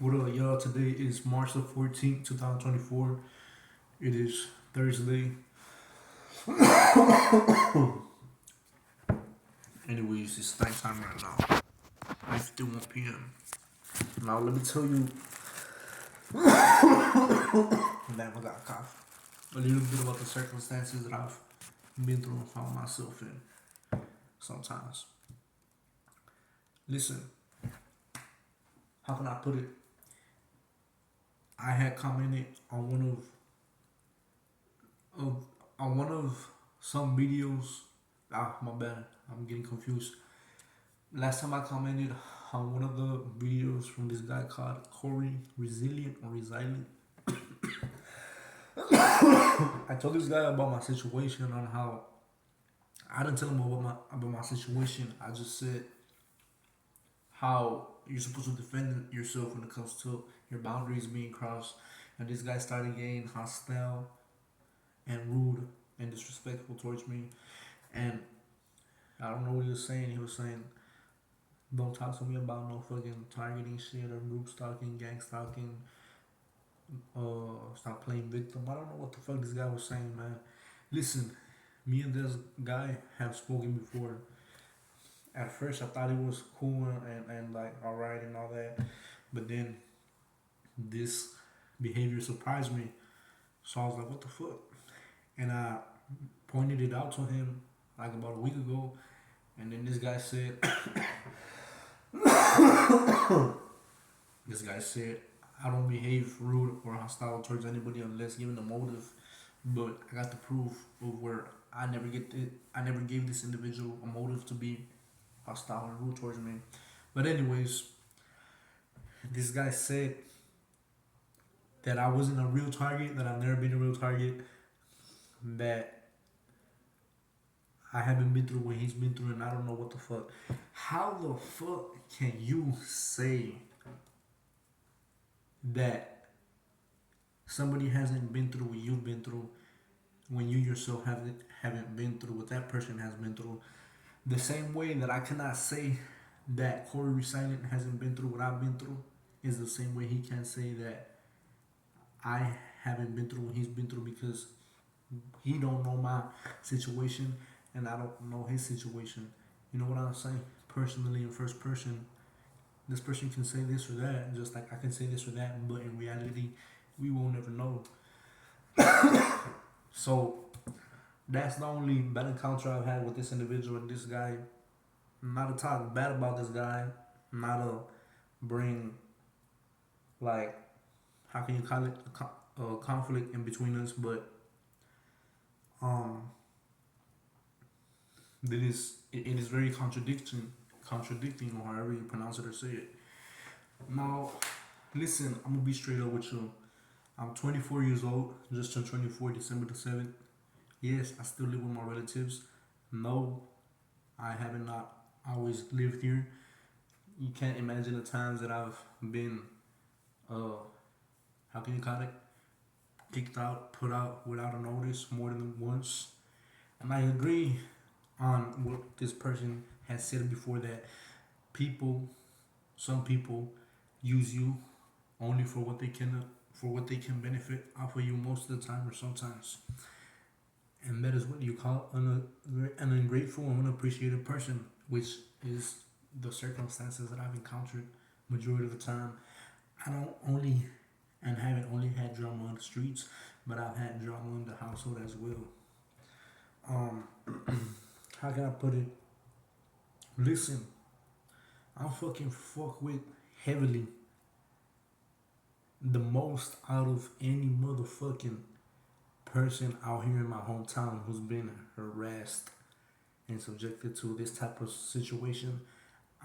What up, y'all? Today is March the 14th, 2024. It is Thursday. Anyways, it's nighttime right now. 9:51 p.m. Now, let me tell you, damn, I got a cough. A little bit about the circumstances that I've been through and found myself in sometimes. Listen, how can I put it? I had commented on of one of some videos. My bad. I'm getting confused. Last time I commented on one of the videos from this guy called Corey Resilient or Resilient. I told this guy about my situation on how I didn't tell him about my situation. I just said how you're supposed to defend yourself when it comes to your boundaries being crossed. And this guy started getting hostile and rude and disrespectful towards me. And I don't know what he was saying. He was saying, don't talk to me about no fucking targeting shit or group stalking, gang stalking, stop playing victim. I don't know what the fuck this guy was saying, man. Listen, me and this guy have spoken before. At first, I thought it was cool and like alright and all that, but then this behavior surprised me. So I was like, what the fuck? And I pointed it out to him like about a week ago, and then this guy said, this guy said, I don't behave rude or hostile towards anybody unless given a motive. But I got the proof of where I never gave this individual a motive to be hostile and rude towards me. But anyways, this guy said that I wasn't a real target, that I've never been a real target, that I haven't been through what he's been through, and I don't know what the fuck. How the fuck can you say that somebody hasn't been through what you've been through when you yourself haven't been through what that person has been through? The same way that I cannot say that Corey Resilient hasn't been through what I've been through is the same way he can't say that I haven't been through what he's been through, because he don't know my situation and I don't know his situation. You know what I'm saying? Personally, in first person, this person can say this or that, just like I can say this or that, but in reality, we will never know. So that's the only bad encounter I've had with this individual and this guy. Not to talk bad about this guy, not to bring, like, how can you call it, a conflict in between us, but um, it is very contradicting, or however you pronounce it or say it. Now, listen, I'm gonna be straight up with you. I'm 24 years old, just turned 24 December the 7th. Yes, I still live with my relatives. No, I haven't not always lived here. You can't imagine the times that I've been, uh, how can you call it, kicked out, put out without a notice more than once. And I agree on what this person has said before, that people, some people, use you only for what they can benefit off of you most of the time or sometimes. And that is what you call an ungrateful and unappreciated person, which is the circumstances that I've encountered majority of the time. I don't only and haven't only had drama on the streets, but I've had drama in the household as well. Um, how can I put it? Listen, I'm fucking fuck with heavily the most out of any motherfucking person out here in my hometown who's been harassed and subjected to this type of situation.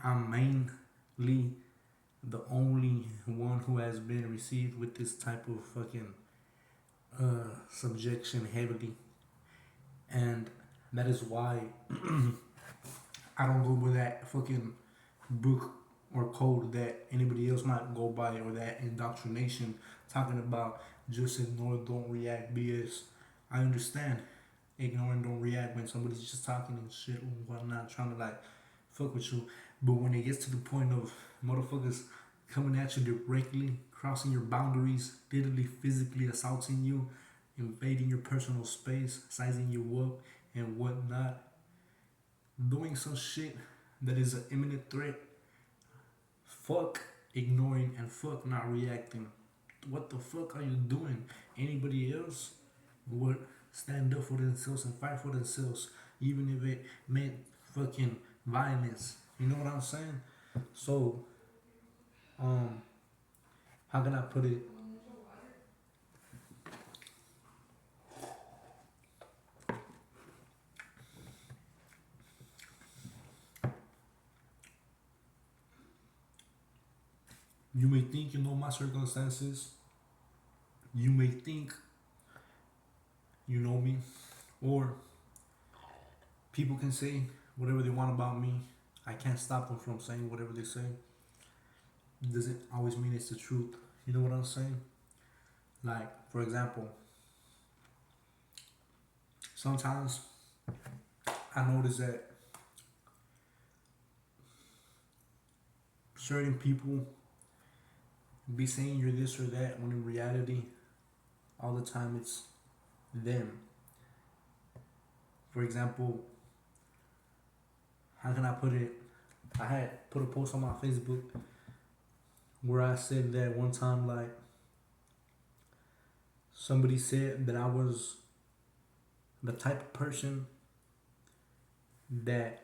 I'm mainly the only one who has been received with this type of fucking subjection heavily, and that is why I don't go by that fucking book or code that anybody else might go by, or that indoctrination talking about just ignore, don't react BS. I understand ignore and don't react when somebody's just talking and shit and whatnot, trying to like fuck with you. But when it gets to the point of motherfuckers coming at you directly, crossing your boundaries, literally physically assaulting you, invading your personal space, sizing you up, and whatnot, doing some shit that is an imminent threat. Fuck ignoring and fuck not reacting. What the fuck are you doing? Anybody else would stand up for themselves and fight for themselves, even if it meant fucking violence. You know what I'm saying? So, um, how can I put it? You may think you know my circumstances. You may think you know me, or people can say whatever they want about me. I can't stop them from saying whatever they say. It doesn't always mean it's the truth. You know what I'm saying? Like, for example, sometimes I notice that certain people be saying you're this or that when in reality, all the time it's them. For example, how can I put it? I had put a post on my Facebook where I said that one time, like, somebody said that I was the type of person that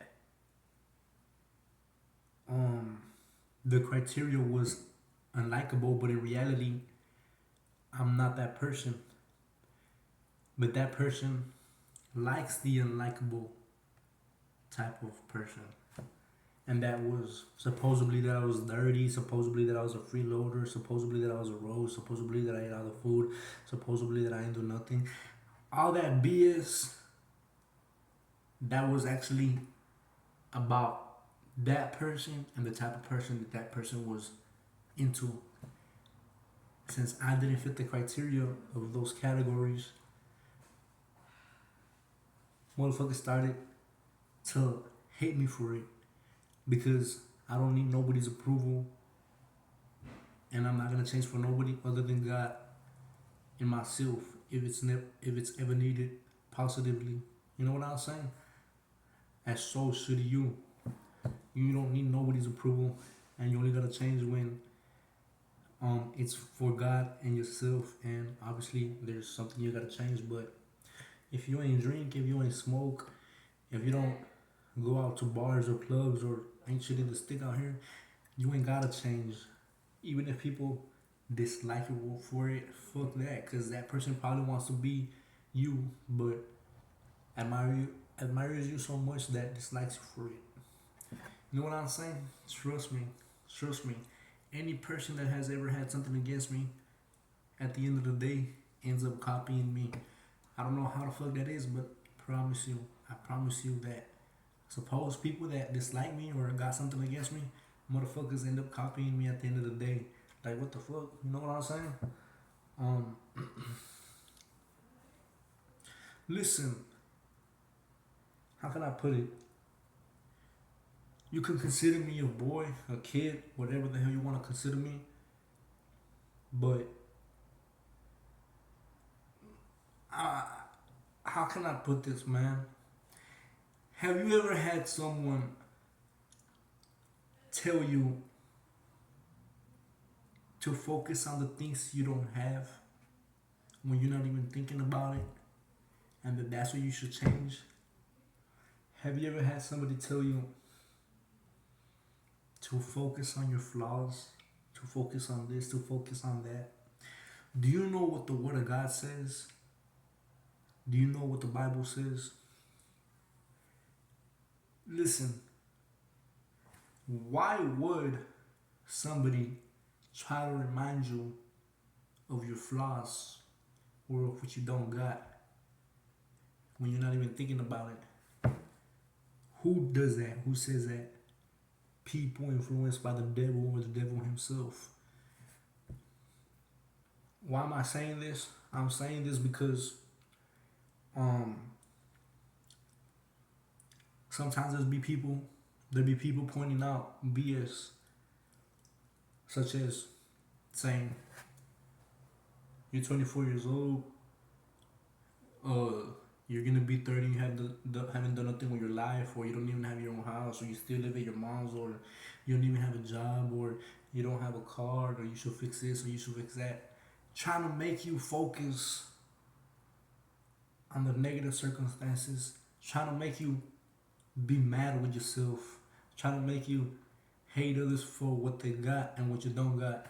um the criteria was unlikable, but in reality, I'm not that person. But that person likes the unlikable type of person. And that was supposedly that I was dirty, supposedly that I was a freeloader, supposedly that I was a road, supposedly that I ate all the food, supposedly that I didn't do nothing. All that BS, that was actually about that person and the type of person that that person was into. Since I didn't fit the criteria of those categories, motherfuckers started to hate me for it because I don't need nobody's approval and I'm not gonna change for nobody other than God and myself if it's ever needed positively. You know what I'm saying? And so should you. You don't need nobody's approval, and you only gotta change when it's for God and yourself. And obviously, there's something you gotta change. But if you ain't drink, if you ain't smoke, if you don't go out to bars or clubs or ain't shit in the stick out here, you ain't gotta change. Even if people dislike you for it, fuck that, cause that person probably wants to be you, but admire you admires you so much that dislikes you for it. You know what I'm saying? Trust me. Trust me. Any person that has ever had something against me, at the end of the day, ends up copying me. I don't know how the fuck that is, but I promise you that suppose people that dislike me or got something against me, motherfuckers end up copying me at the end of the day. Like what the fuck? You know what I'm saying? Um, listen. How can I put it? You can consider me a boy, a kid, whatever the hell you want to consider me. But I, how can I put this, man? Have you ever had someone tell you to focus on the things you don't have when you're not even thinking about it, and that that's what you should change? Have you ever had somebody tell you to focus on your flaws, to focus on this, to focus on that? Do you know what the Word of God says? Do you know what the Bible says? Listen, why would somebody try to remind you of your flaws or of what you don't got when you're not even thinking about it? Who does that? Who says that? People influenced by the devil or the devil himself. Why am I saying this? I'm saying this because um sometimes there be people pointing out BS. such as saying you're 24 years old, uh, you're gonna be 30, you haven't done nothing with your life, or you don't even have your own house, or you still live at your mom's, or you don't even have a job, or you don't have a car, or you should fix this, or you should fix that. Trying to make you focus on the negative circumstances, trying to make you be mad with yourself, trying to make you hate others for what they got and what you don't got.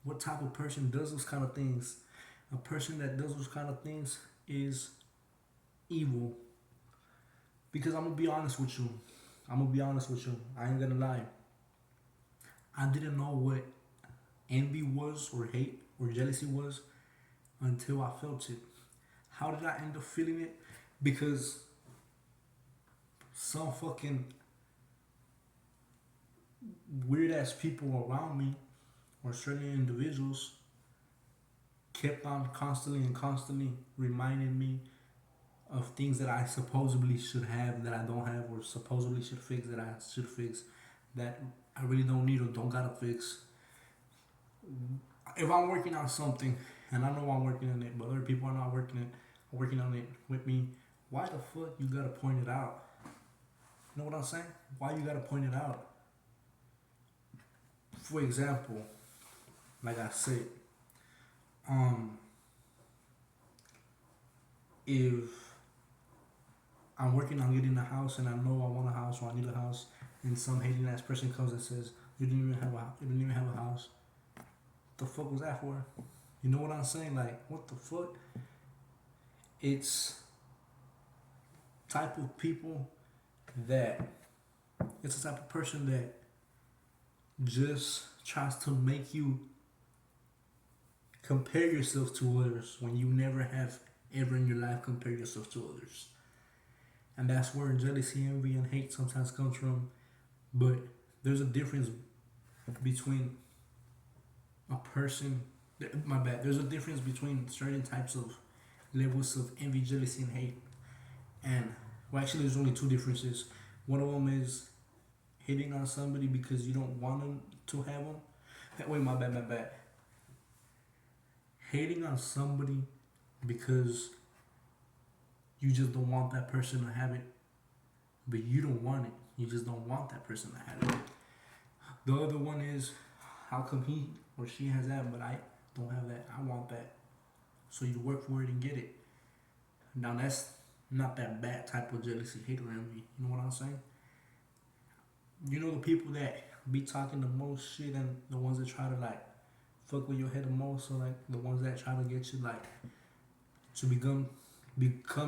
What type of person does those kind of things? A person that does those kind of things is evil. Because I'm gonna be honest with you. I ain't gonna lie. I didn't know what envy was, or hate, or jealousy was, until I felt it. How did I end up feeling it? Because some fucking weird ass people around me, or certain individuals, kept on constantly reminding me of things that I supposedly should have that I don't have, or supposedly should fix that I should fix, that I really don't need or don't gotta fix. If I'm working on something and I know I'm working on it, but other people are not working on it with me, why the fuck you gotta point it out? You know what I'm saying? Why you gotta point it out? For example, like I said, if I'm working on getting a house and I know I want a house or I need a house, and some hating ass person comes and says you didn't even have a house. The fuck was that for? You know what I'm saying? Like, what the fuck? It's type of people that it's a type of person that just tries to make you compare yourself to others when you never have ever in your life compared yourself to others. And that's where jealousy, envy, and hate sometimes comes from. But there's a difference between a person. My bad. There's a difference between certain types of levels of envy, jealousy, and hate. And well, actually, there's only two differences. One of them is hitting on somebody because you don't want them to have them. Wait, my bad. Hating on somebody because you just don't want that person to have it, but you don't want it. You just don't want that person to have it. The other one is, how come he or she has that, but I don't have that? I want that. So you work for it and get it. Now that's not that bad type of jealousy, hate, or envy. You know what I'm saying? You know the people that be talking the most shit, and the ones that try to like fuck with your head the most, or like the ones that try to get you like to become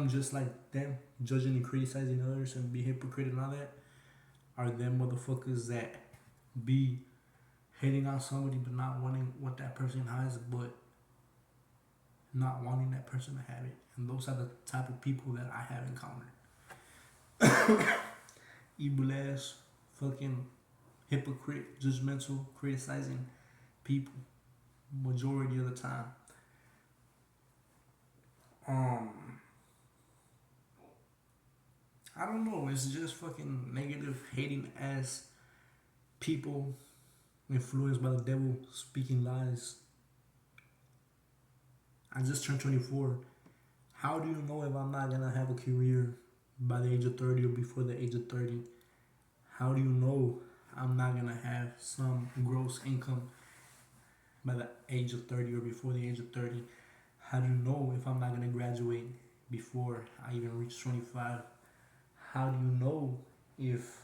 just like them, judging and criticizing others and be hypocrite and all that, are them motherfuckers that be hating on somebody but not wanting what that person has, but not wanting that person to have it. And those are the type of people that I have encountered. Evil ass, fucking hypocrite, judgmental, criticizing people majority of the time. I don't know, it's just fucking negative, hating ass people influenced by the devil speaking lies. I just turned 24. How do you know if I'm not gonna have a career by the age of 30 or before the age of 30? How do you know I'm not gonna have some gross income by the age of 30 or before the age of 30? How do you know if I'm not gonna graduate before I even reach 25? How do you know if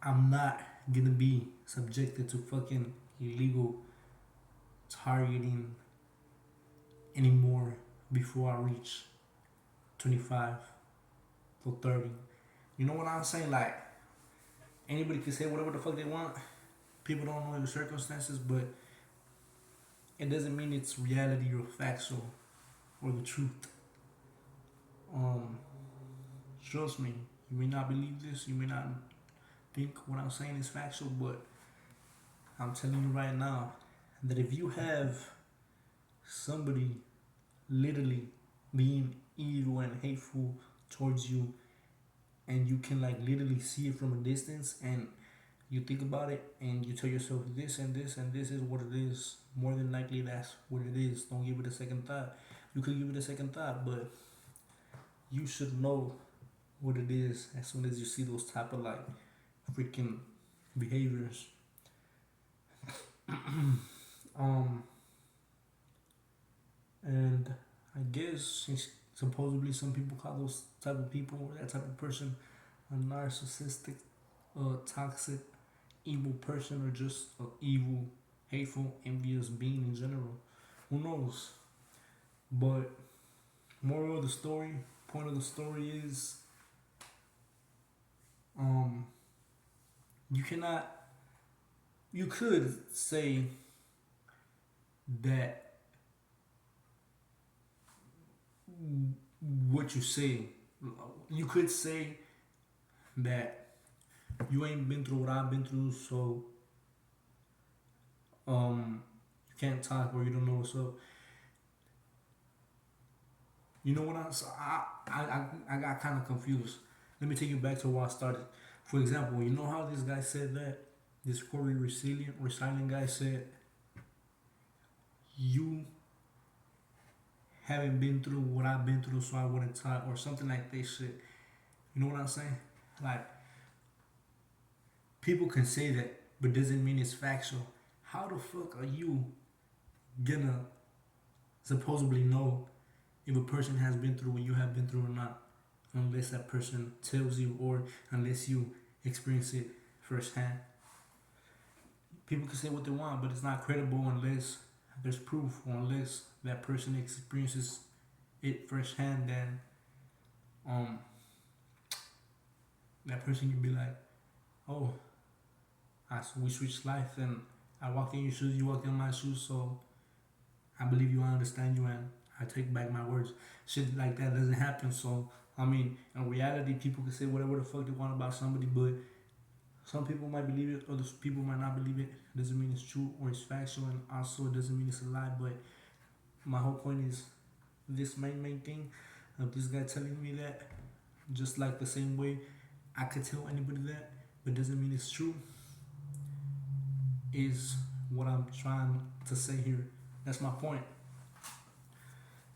I'm not gonna be subjected to fucking illegal targeting anymore before I reach 25 or 30? You know what I'm saying? Like, anybody can say whatever the fuck they want. People don't know your circumstances, but it doesn't mean it's reality or factual or the truth. Trust me, you may not believe this, you may not think what I'm saying is factual, but I'm telling you right now that if you have somebody literally being evil and hateful towards you, and you can like literally see it from a distance, and you think about it and you tell yourself this and this and this is what it is, more than likely that's what it is. Don't give it a second thought. You could give it a second thought, but you should know what it is as soon as you see those type of like freaking behaviors. um and I guess supposedly some people call those type of people or that type of person a narcissistic, toxic, evil person, or just a evil, hateful, envious being in general. Who knows? But moral of the story, point of the story is, um, you cannot. You could say that what you say. You could say that you ain't been through what I've been through, so you can't talk or you don't know what's up. You know what I got kind of confused. Let me take you back to where I started. For example, you know how this guy said that this Corey resilient guy said you haven't been through what I've been through, so I wouldn't talk or something like this shit. You know what I'm saying? Like people can say that, but doesn't mean it's factual. How the fuck are you gonna supposedly know if a person has been through what you have been through or not, unless that person tells you or unless you experience it firsthand? People can say what they want, but it's not credible unless there's proof or unless that person experiences it firsthand. Then um, that person can be like, oh, we switched life and I walked in your shoes, you walked in my shoes, so I believe you, I understand you, and I take back my words. Shit like that doesn't happen. So I mean, in reality, people can say whatever the fuck they want about somebody, but some people might believe it, other people might not believe it. Doesn't mean it's true or it's factual, and also it doesn't mean it's a lie. But my whole point is this main thing of this guy telling me that, just like the same way I could tell anybody that, but doesn't mean it's true, is what I'm trying to say here. That's my point.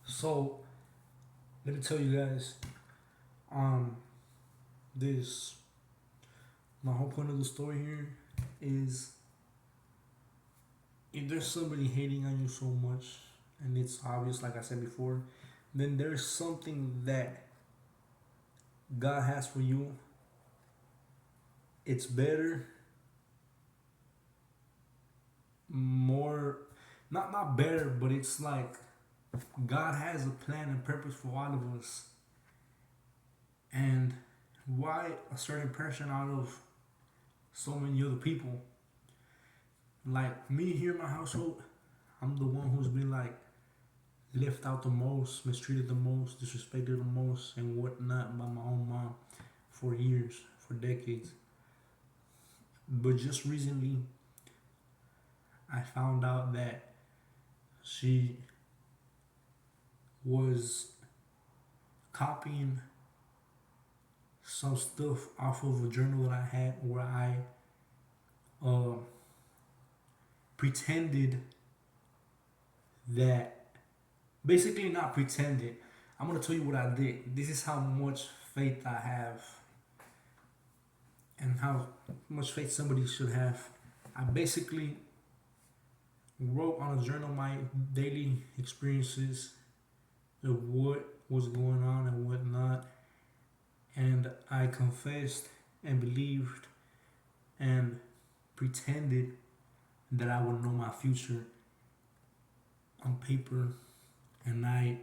So let me tell you guys, um, this my whole point of the story here is if there's somebody hating on you so much and it's obvious, like I said before, then there's something that God has for you. It's better, more, not better, but it's like God has a plan and purpose for all of us. And why a certain person out of so many other people? Like me here in my household, I'm the one who's been like left out the most, mistreated the most, disrespected the most, and whatnot by my own mom for years, for decades. But just recently, I found out that she was copying some stuff off of a journal that I had where I uh, pretended that, basically not pretended. I'm gonna tell you what I did. This is how much faith I have and how much faith somebody should have. I basically wrote on a journal my daily experiences of what was going on and what not, and I confessed and believed and pretended that I would know my future on paper, and I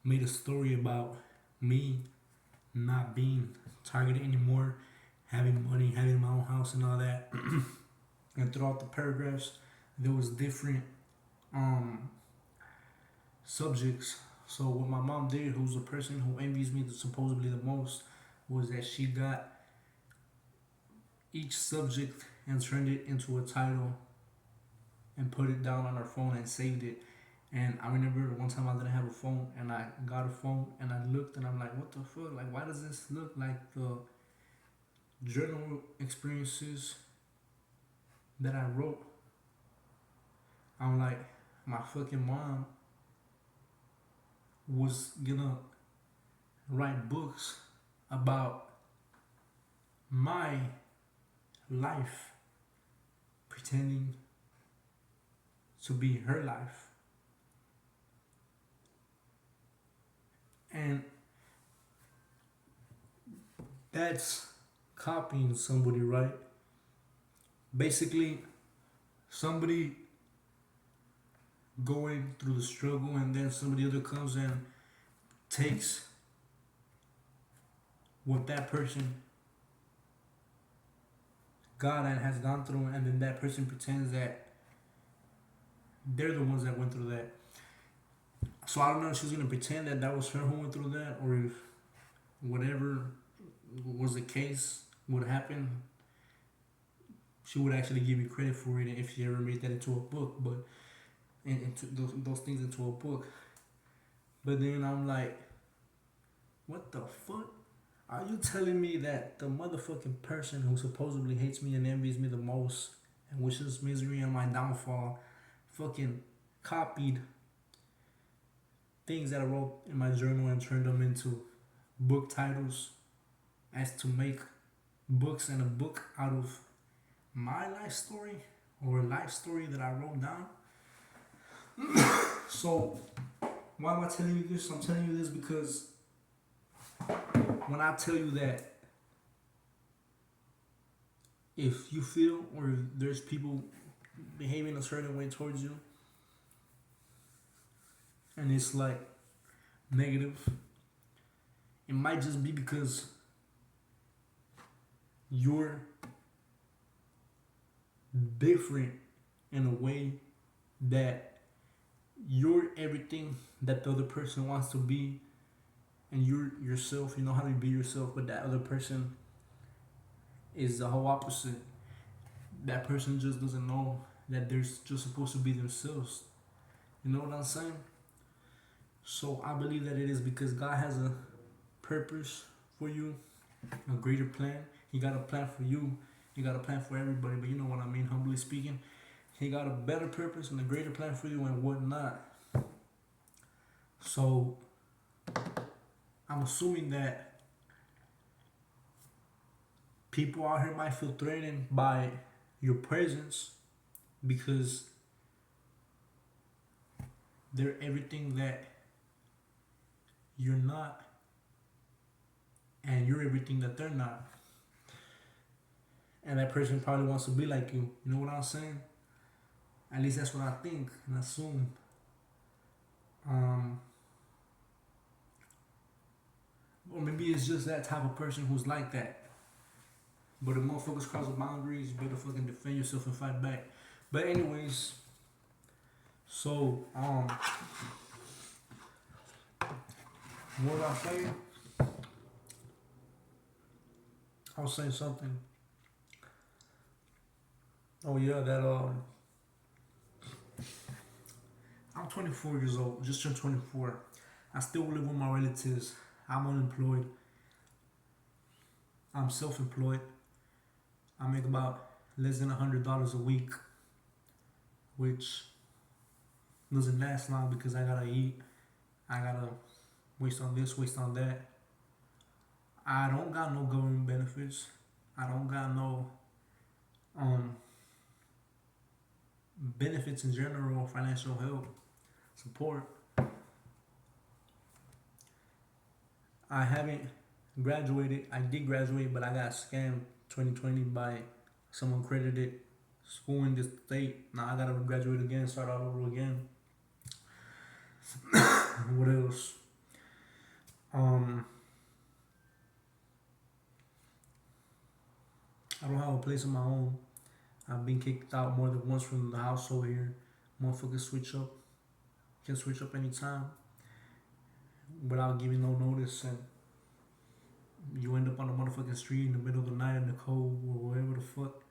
made a story about me not being targeted anymore, having money, having my own house and all that. And throughout the paragraphs, there was different um, subjects. So what my mom did, who's the person who envies me supposedly the most, was that she got each subject and turned it into a title and put it down on her phone and saved it. And I remember one time I didn't have a phone and I got a phone and I looked and I'm like, what the fuck? Like, why does this look like the journal experiences that I wrote, I'm like, my fucking mom was gonna write books about my life, pretending to be her life. And that's copying somebody, right? Basically, somebody going through the struggle, and then somebody other comes and takes what that person got and has gone through, and then that person pretends that they're the ones that went through that. So I don't know if she's gonna pretend that that was her who went through that, or if whatever was the case would happen, she would actually give me credit for it if she ever made that into a book, but into those things into a book. But then I'm like, what the fuck? Are you telling me that the motherfucking person who supposedly hates me and envies me the most and wishes misery and my downfall fucking copied things that I wrote in my journal and turned them into book titles as to make books and a book out of my life story or a life story that I wrote down? So, why am I telling you this? I'm telling you this because when I tell you that if you feel or if there's people behaving a certain way towards you and it's like negative, it might just be because you're different in a way that you're everything that the other person wants to be, and you're yourself, you know how to be yourself, but that other person is the whole opposite. That person just doesn't know that they're just supposed to be themselves. You know what I'm saying? So I believe that it is because God has a purpose for you, a greater plan. He got a plan for you. He got a plan for everybody, but you know what I mean, humbly speaking. He got a better purpose and a greater plan for you and whatnot. So I'm assuming that people out here might feel threatened by your presence because they're everything that you're not, and you're everything that they're not. And that person probably wants to be like you. You know what I'm saying? At least that's what I think and assume. Or maybe it's just that type of person who's like that. But if motherfuckers cross the boundaries, you better fucking defend yourself and fight back. But anyways, so what was I saying? I was saying something. Oh yeah, that I'm 24 years old, just turned 24. I still live with my relatives. I'm unemployed. I'm self-employed. I make about less than $100 a week, which doesn't last long because I gotta eat. I gotta waste on this, waste on that. I don't got no government benefits. I don't got no benefits in general, financial help, support. I haven't graduated. I did graduate, but I got scammed 2020 by some accredited school in this state. Now I gotta graduate again, start all over again. What else? I don't have a place of my own. I've been kicked out more than once from the household here. Motherfuckers switch up. Can switch up anytime without giving no notice, and you end up on the motherfucking street in the middle of the night in the cold or wherever the fuck.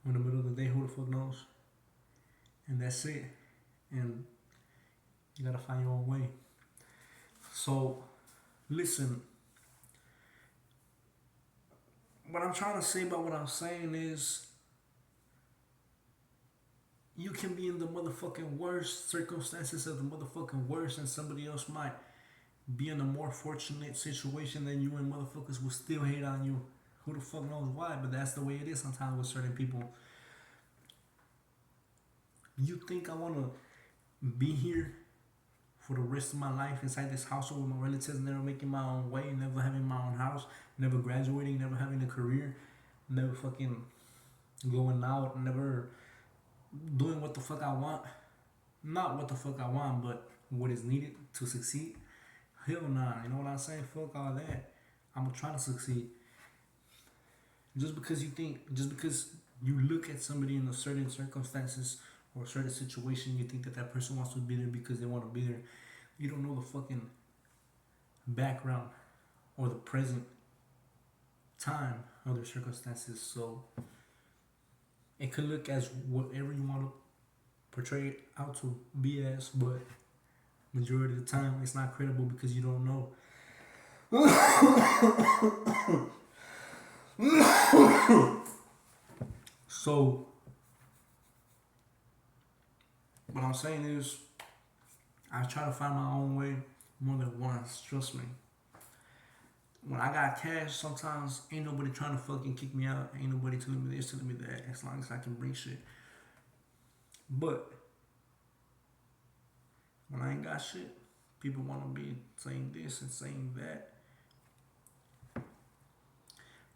In the middle of the day, who the fuck knows? And that's it. And you gotta find your own way. So, listen. What I'm trying to say about what I'm saying is You can be in the motherfucking worst circumstances of the motherfucking worst, and somebody else might be in a more fortunate situation than you, and motherfuckers will still hate on you. Who the fuck knows why? But that's the way it is sometimes with certain people. You think I wanna be here for the rest of my life inside this household with my relatives, never making my own way, never having my own house, never graduating, never having a career, never fucking going out, never doing what the fuck I want? Not what the fuck I want, but what is needed to succeed? Hell nah, you know what I'm saying? Fuck all that. I'm trying to succeed. Just because you look at somebody in a certain circumstances or a certain situation, you think that that person wants to be there because they want to be there. You don't know the fucking background or the present time of their circumstances. So it could look as whatever you want to portray it out to be as, but majority of the time it's not credible because you don't know. So what I'm saying is I try to find my own way more than once, trust me. When I got cash, sometimes ain't nobody trying to fucking kick me out. Ain't nobody telling me this, telling me that, as long as I can bring shit. But when I ain't got shit, people want to be saying this and saying that.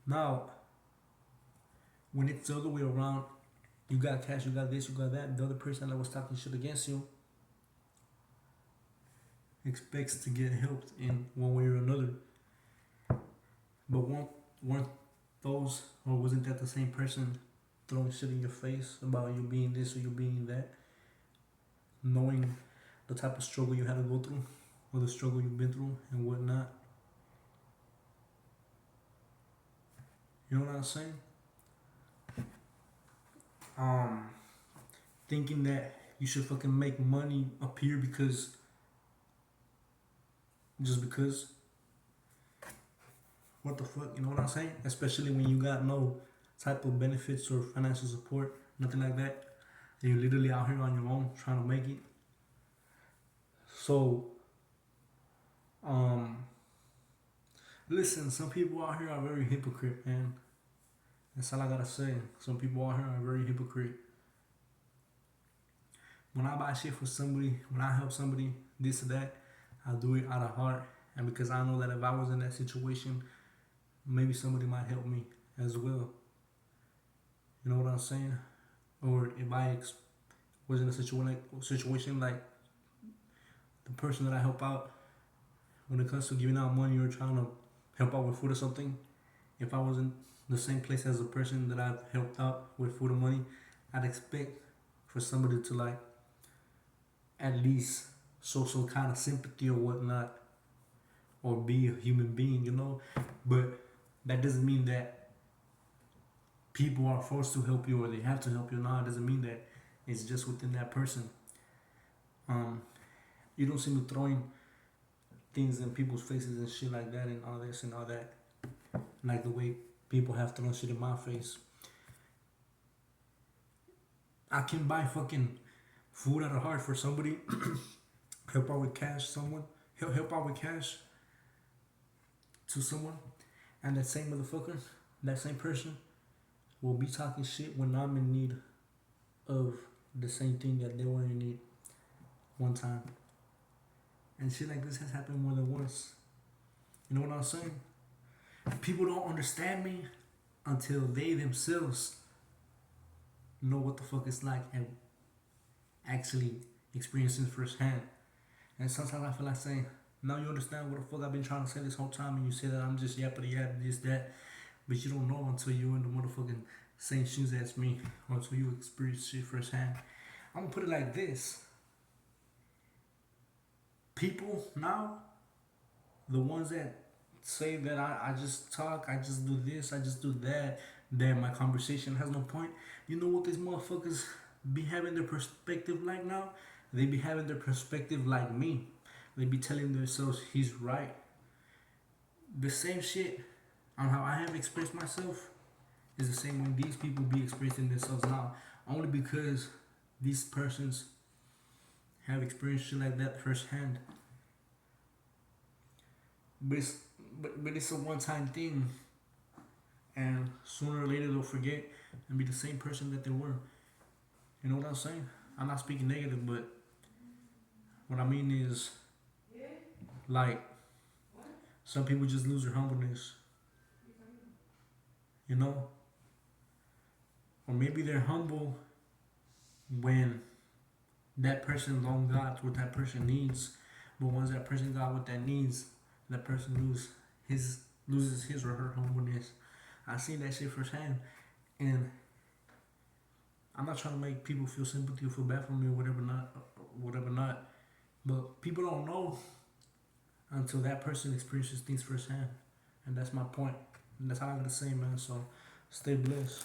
Now, when it's the other way around, you got cash, you got this, you got that, the other person that was talking shit against you expects to get helped in one way or another. But weren't those, or wasn't that the same person throwing shit in your face about you being this or you being that, knowing the type of struggle you had to go through or the struggle you've been through and whatnot? You know what I'm saying? Thinking that you should fucking make money appear because just because. What the fuck, you know what I'm saying? Especially when you got no type of benefits or financial support, nothing like that. And you're literally out here on your own trying to make it. So, listen, some people out here are very hypocrite, man. That's all I gotta say. Some people out here are very hypocrite. When I buy shit for somebody, when I help somebody, this or that, I do it out of heart. And because I know that if I was in that situation, maybe somebody might help me as well. You know what I'm saying? Or if I was in a situation like the person that I help out, when it comes to giving out money or trying to help out with food or something, if I was in the same place as the person that I've helped out with food or money, I'd expect for somebody to like at least show some kind of sympathy or whatnot, or be a human being, you know. But that doesn't mean that people are forced to help you or they have to help you. No, it doesn't mean that. It's just within that person. You don't see me throwing things in people's faces and shit like that and all this and all that. Like the way people have thrown shit in my face. I can buy fucking food out of heart for somebody. Help out with cash help out with cash to someone, and that same motherfucker, that same person will be talking shit when I'm in need of the same thing that they were in need one time. And shit like this has happened more than once. You know what I'm saying? People don't understand me until they themselves know what the fuck it's like and actually experiencing firsthand. And sometimes I feel like saying, now you understand what the fuck I've been trying to say this whole time, and you say that I'm just yappity yap, this, that, but you don't know until you're in the motherfucking same shoes as me, or until you experience shit firsthand. I'm gonna put it like this. People now, the ones that say that I just talk, I just do this, I just do that my conversation has no point. You know what these motherfuckers be having their perspective like now? They be having their perspective like me. They be telling themselves he's right. The same shit on how I have expressed myself is the same way these people be expressing themselves now. Only because these persons have experienced shit like that firsthand. But it's a one time thing, and sooner or later they'll forget and be the same person that they were. You know what I'm saying? I'm not speaking negative, but what I mean is, like, some people just lose their humbleness, you know? Or maybe they're humble when that person long got what that person needs, but once that person got what that needs, that person loses his or her humbleness. I seen that shit firsthand, and I'm not trying to make people feel sympathy or feel bad for me or whatever not. But people don't know until that person experiences things firsthand, and that's my point. And that's all I gotta say, man. So stay blessed.